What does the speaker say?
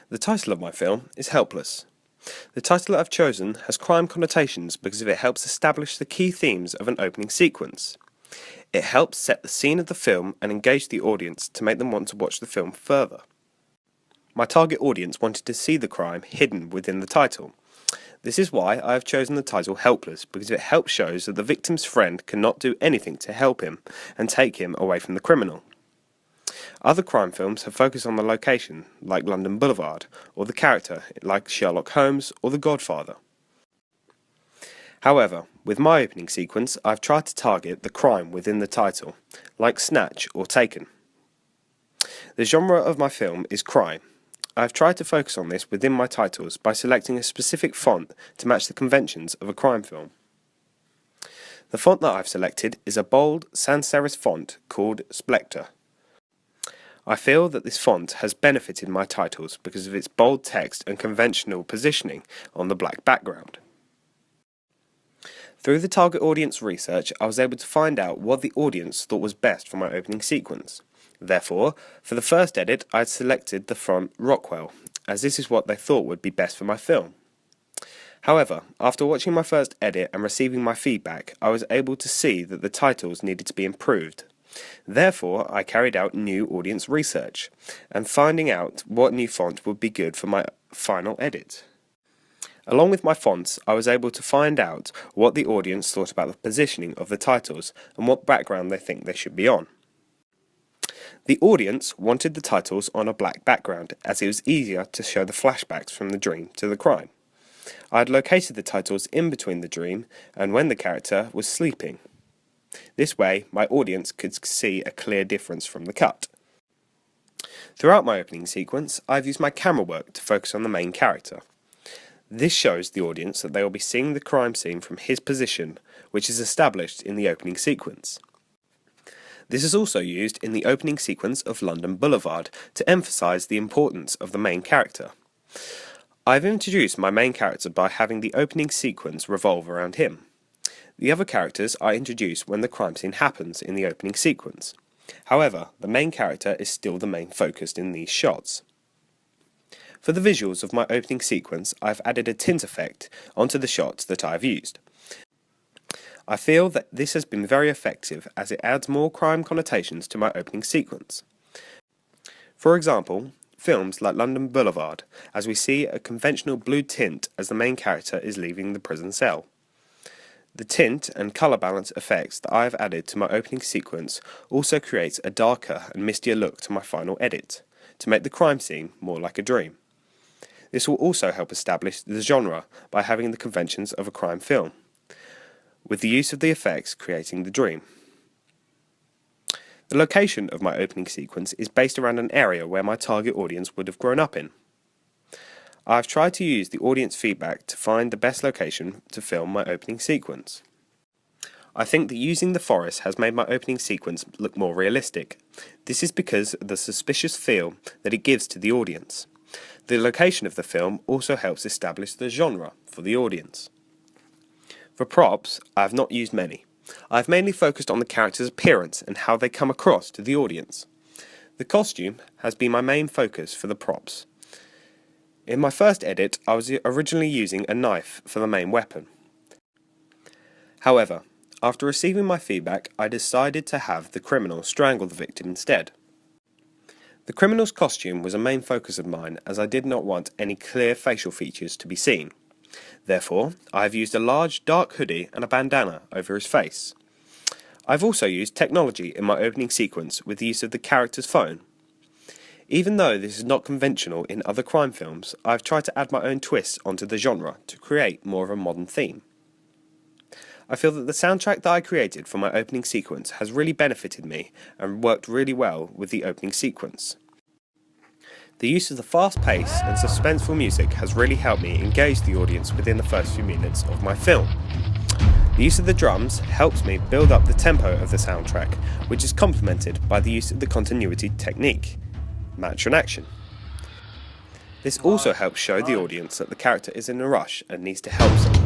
The title of my film is Helpless. The title I've chosen has crime connotations because it helps establish the key themes of an opening sequence. It helps set the scene of the film and engage the audience to make them want to watch the film further. My target audience wanted to see the crime hidden within the title. This is why I have chosen the title Helpless, because it helps show that the victim's friend cannot do anything to help him and take him away from the criminal. Other crime films have focused on the location, like London Boulevard, or the character, like Sherlock Holmes or The Godfather. However, with my opening sequence, I've tried to target the crime within the title, like Snatch or Taken. The genre of my film is crime. I've tried to focus on this within my titles by selecting a specific font to match the conventions of a crime film. The font that I've selected is a bold sans serif font called Splectre. I feel that this font has benefited my titles because of its bold text and conventional positioning on the black background. Through the target audience research, I was able to find out what the audience thought was best for my opening sequence. Therefore, for the first edit, I had selected the font Rockwell, as this is what they thought would be best for my film. However, after watching my first edit and receiving my feedback, I was able to see that the titles needed to be improved. Therefore, I carried out new audience research, and finding out what new font would be good for my final edit. Along with my fonts, I was able to find out what the audience thought about the positioning of the titles and what background they think they should be on. The audience wanted the titles on a black background, as it was easier to show the flashbacks from the dream to the crime. I had located the titles in between the dream and when the character was sleeping. This way, my audience could see a clear difference from the cut. Throughout my opening sequence, I've used my camera work to focus on the main character. This shows the audience that they will be seeing the crime scene from his position, which is established in the opening sequence. This is also used in the opening sequence of London Boulevard to emphasise the importance of the main character. I've introduced my main character by having the opening sequence revolve around him. The other characters are introduced when the crime scene happens in the opening sequence. However, the main character is still the main focus in these shots. For the visuals of my opening sequence, I've added a tint effect onto the shots that I've used. I feel that this has been very effective as it adds more crime connotations to my opening sequence. For example, films like London Boulevard, as we see a conventional blue tint as the main character is leaving the prison cell. The tint and colour balance effects that I have added to my opening sequence also creates a darker and mistier look to my final edit, to make the crime scene more like a dream. This will also help establish the genre by having the conventions of a crime film, with the use of the effects creating the dream. The location of my opening sequence is based around an area where my target audience would have grown up in. I have tried to use the audience feedback to find the best location to film my opening sequence. I think that using the forest has made my opening sequence look more realistic. This is because of the suspicious feel that it gives to the audience. The location of the film also helps establish the genre for the audience. For props, I have not used many. I have mainly focused on the character's appearance and how they come across to the audience. The costume has been my main focus for the props. In my first edit, I was originally using a knife for the main weapon. However, after receiving my feedback, I decided to have the criminal strangle the victim instead. The criminal's costume was a main focus of mine, as I did not want any clear facial features to be seen. Therefore, I have used a large dark hoodie and a bandana over his face. I've also used technology in my opening sequence with the use of the character's phone. Even though this is not conventional in other crime films, I've tried to add my own twists onto the genre to create more of a modern theme. I feel that the soundtrack that I created for my opening sequence has really benefited me and worked really well with the opening sequence. The use of the fast pace and suspenseful music has really helped me engage the audience within the first few minutes of my film. The use of the drums helps me build up the tempo of the soundtrack, which is complemented by the use of the continuity technique, match and action. This also helps show the audience that the character is in a rush and needs to help someone.